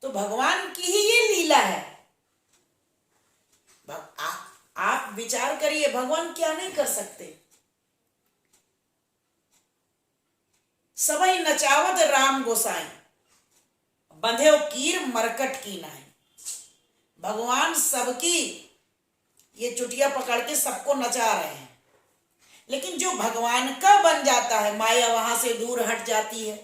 तो भगवान की ही ये लीला है। आप विचार करिए, भगवान क्या नहीं कर सकते। सबई नचावत राम गोसाई, बंधेव कीर मरकट की नाई। भगवान सबकी ये चुटिया पकड़ के सबको नचा रहे हैं, लेकिन जो भगवान का बन जाता है, माया वहां से दूर हट जाती है।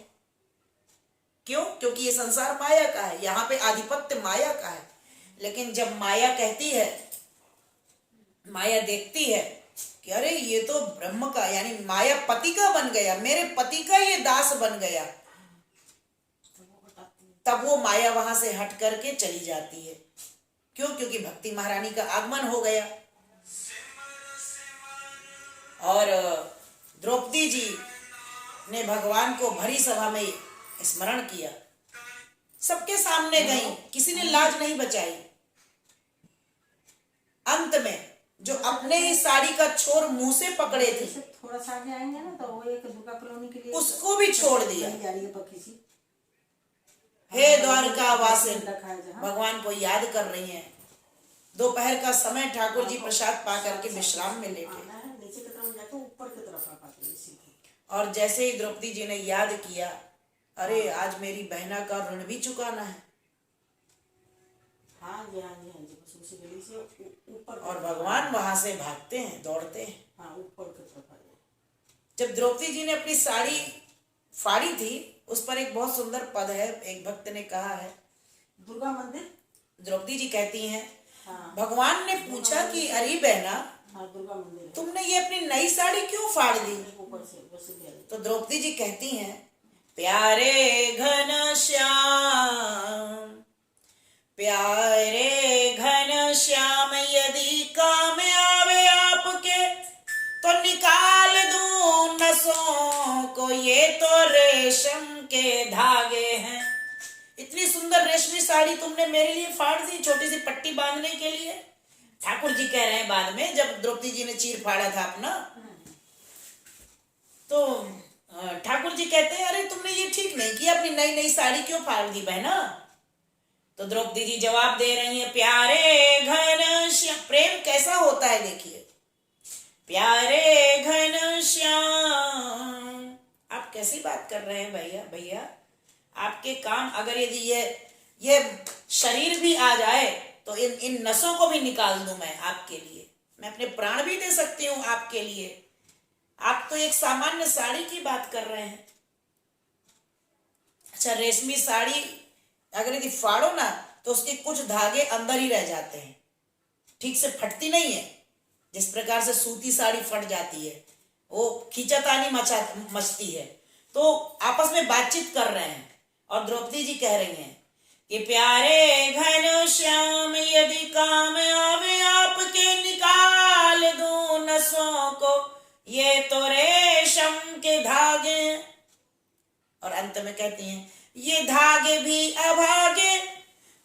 क्यों? क्योंकि ये संसार माया का है, यहाँ पे आधिपत्य माया का है। लेकिन जब माया कहती है, माया देखती है कि अरे ये तो ब्रह्म का, यानी माया पति का बन गया, मेरे पति का ये दास बन गया, तब वो माया वहां से हट करके चली जाती है। क्यों? क्योंकि भक्ति महारानी का आगमन हो गया। और द्रौपदी जी ने भगवान को भरी सभा में स्मरण किया, सबके सामने गई, किसी ने लाज नहीं बचाई। अंत में जो अपने ही साड़ी का छोर मुंह से पकड़े थे, थोड़ा सा आगे आएंगे ना तो वो एक दुर्गा कॉलोनी के लिए उसको भी छोड़ दिया। पक्की सी। हे द्वारका वासिन, भगवान को याद कर रही हैं। दोपहर का समय, ठाकुर जी प्रसाद पा करके विश्राम में लेटे, नीचे की तरफ जाके ऊपर की तरफ आ पाते हैं। और जैसे ही द्रौपदी जी ने याद किया, अरे आज मेरी बहना का ऋण भी चुकाना है। हाँ जी, हाँ जी, हाँ जी, बस उसी गली से ऊपर। और भगवान वहां से भागते हैं, दौड़ते हैं। हाँ, ऊपर की तरफ आ गए। जब द्रौपदी जी ने अपनी साड़ी फाड़ी थी, उस पर एक बहुत सुंदर पद है, एक भक्त ने कहा है। दुर्गा मंदिर, द्रौपदी जी कहती हैं, हाँ, भगवान ने पूछा कि अरे बहना, हाँ, दुर्गा मंदिर, तुमने ये अपनी नई साड़ी क्यों फाड़ दी? ऊपर से बस गया। तो द्रौपदी जी कहती हैं, प्यारे घन श्याम, प्यारे घन श्याम, यदि काम आवे आपके तो निकाल दूं नसों को, ये तो रेशम के धागे हैं। इतनी सुंदर रेशमी साड़ी तुमने मेरे लिए फाड़ दी, छोटी सी पट्टी बांधने के लिए। ठाकुर जी कह रहे हैं बाद में, जब द्रौपदी जी ने चीर फाड़ा था अपना, तो ठाकुर जी कहते हैं, अरे तुमने ये ठीक नहीं किया, अपनी नई नई साड़ी क्यों फाड़ दी बहना? तो द्रौपदी जी जवाब दे रही हैं, प्यारे घन श्याम। प्रेम कैसा होता है देखिए, प्यारे घन श्याम। आप कैसी बात कर रहे हैं भैया? भैया आपके काम, अगर यदि ये शरीर भी आ जाए तो इन नसों को भी निकाल दूं मैं आपके लिए, मैं अपने प्राण भी दे सकती हूं आपके लिए। आप तो एक सामान्य साड़ी की बात कर रहे हैं। अच्छा, रेशमी साड़ी अगर यदि फाड़ो ना तो उसके कुछ धागे अंदर ही रह जाते हैं, ठीक से फटती नहीं है। जिस प्रकार से सूती साड़ी फट जाती है, वो खींचातानी मचती है। तो आपस में बातचीत कर रहे हैं और द्रौपदी जी कह रही हैं कि प्यारे घन श्याम, यदि काम आवे आपके, निकाल दूं नसों को, ये तो रेशम के धागे। और अंत में कहती हैं, ये धागे भी अभागे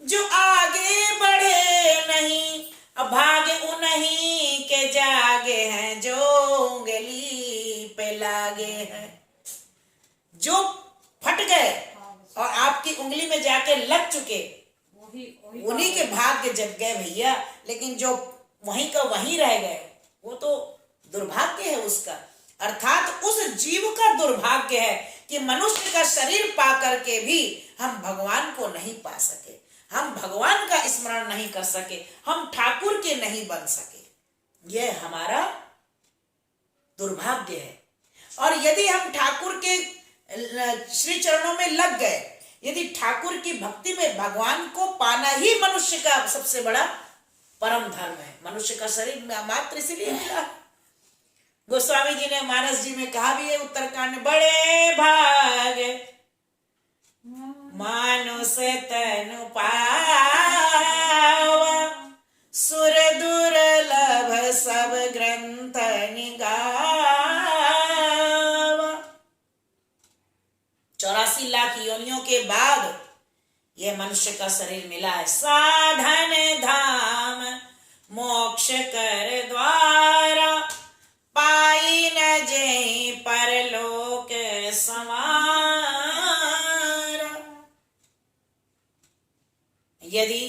जो आगे बढ़े नहीं, अभागे उन्हीं के जागे हैं जो उंगली पे लागे हैं। जो फट गए और आपकी उंगली में जाके लग चुके, उन्हीं के भाग्य जग गए भैया। लेकिन जो वहीं का वहीं रह गए, वो तो दुर्भाग्य है उसका। अर्थात उस जीव का दुर्भाग्य है कि मनुष्य का शरीर पा करके भी हम भगवान को नहीं पा सके, हम भगवान का स्मरण नहीं कर सके, हम ठाकुर के नहीं बन सके। यह हमारा दुर्भाग्य है। और यदि हम ठाकुर के श्री चरणों में लग गए, यदि ठाकुर की भक्ति में भगवान को पाना ही मनुष्य का सबसे बड़ा परम धर्म है। मनुष्य का शरीर मात्र इसीलिए मिला। गोस्वामी जी ने मानस जी में कहा भी है, उत्तरकांड में, बड़े भाग मानुष तनु पावा, सुर दुर्लभ सब ग्रंथ निगावा। 84 लाख योनियों के बाद यह मनुष्य का शरीर मिला है। साधन धाम मोक्ष कर द्वारा, पाई न जे परलोक समारा। यदि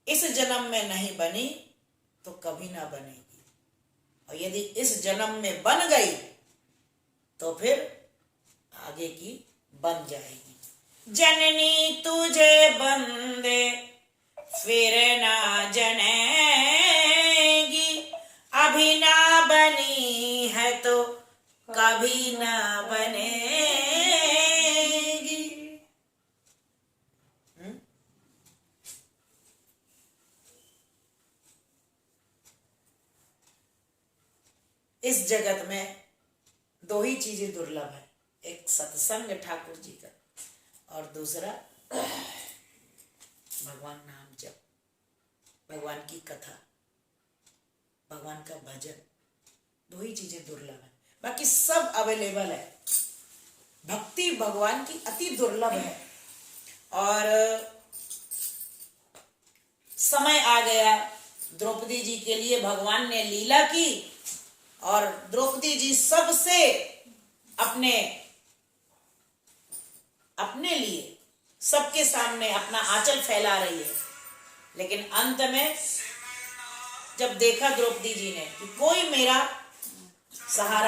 इस जन्म में नहीं बनी तो कभी ना बनेगी, और यदि इस जन्म में बन गई तो फिर आगे की बन जाएगी। जननी तुझे बंदे फिर ना जनेगी, अभी ना बनी है तो कभी ना बनेगी। इस जगत में दो ही चीजें दुर्लभ है, एक सत्संग ठाकुर जी का, और दूसरा भगवान नाम जप, भगवान की कथा, भगवान का भजन। दो ही चीजें दुर्लभ है, बाकी सब अवेलेबल है। भक्ति भगवान की अति दुर्लभ है। और समय आ गया, द्रौपदी जी के लिए भगवान ने लीला की, और द्रौपदी जी सबसे अपने लिए सबके सामने अपना आंचल फैला रही है। लेकिन अंत में जब देखा द्रौपदी जी ने कि कोई मेरा सहारा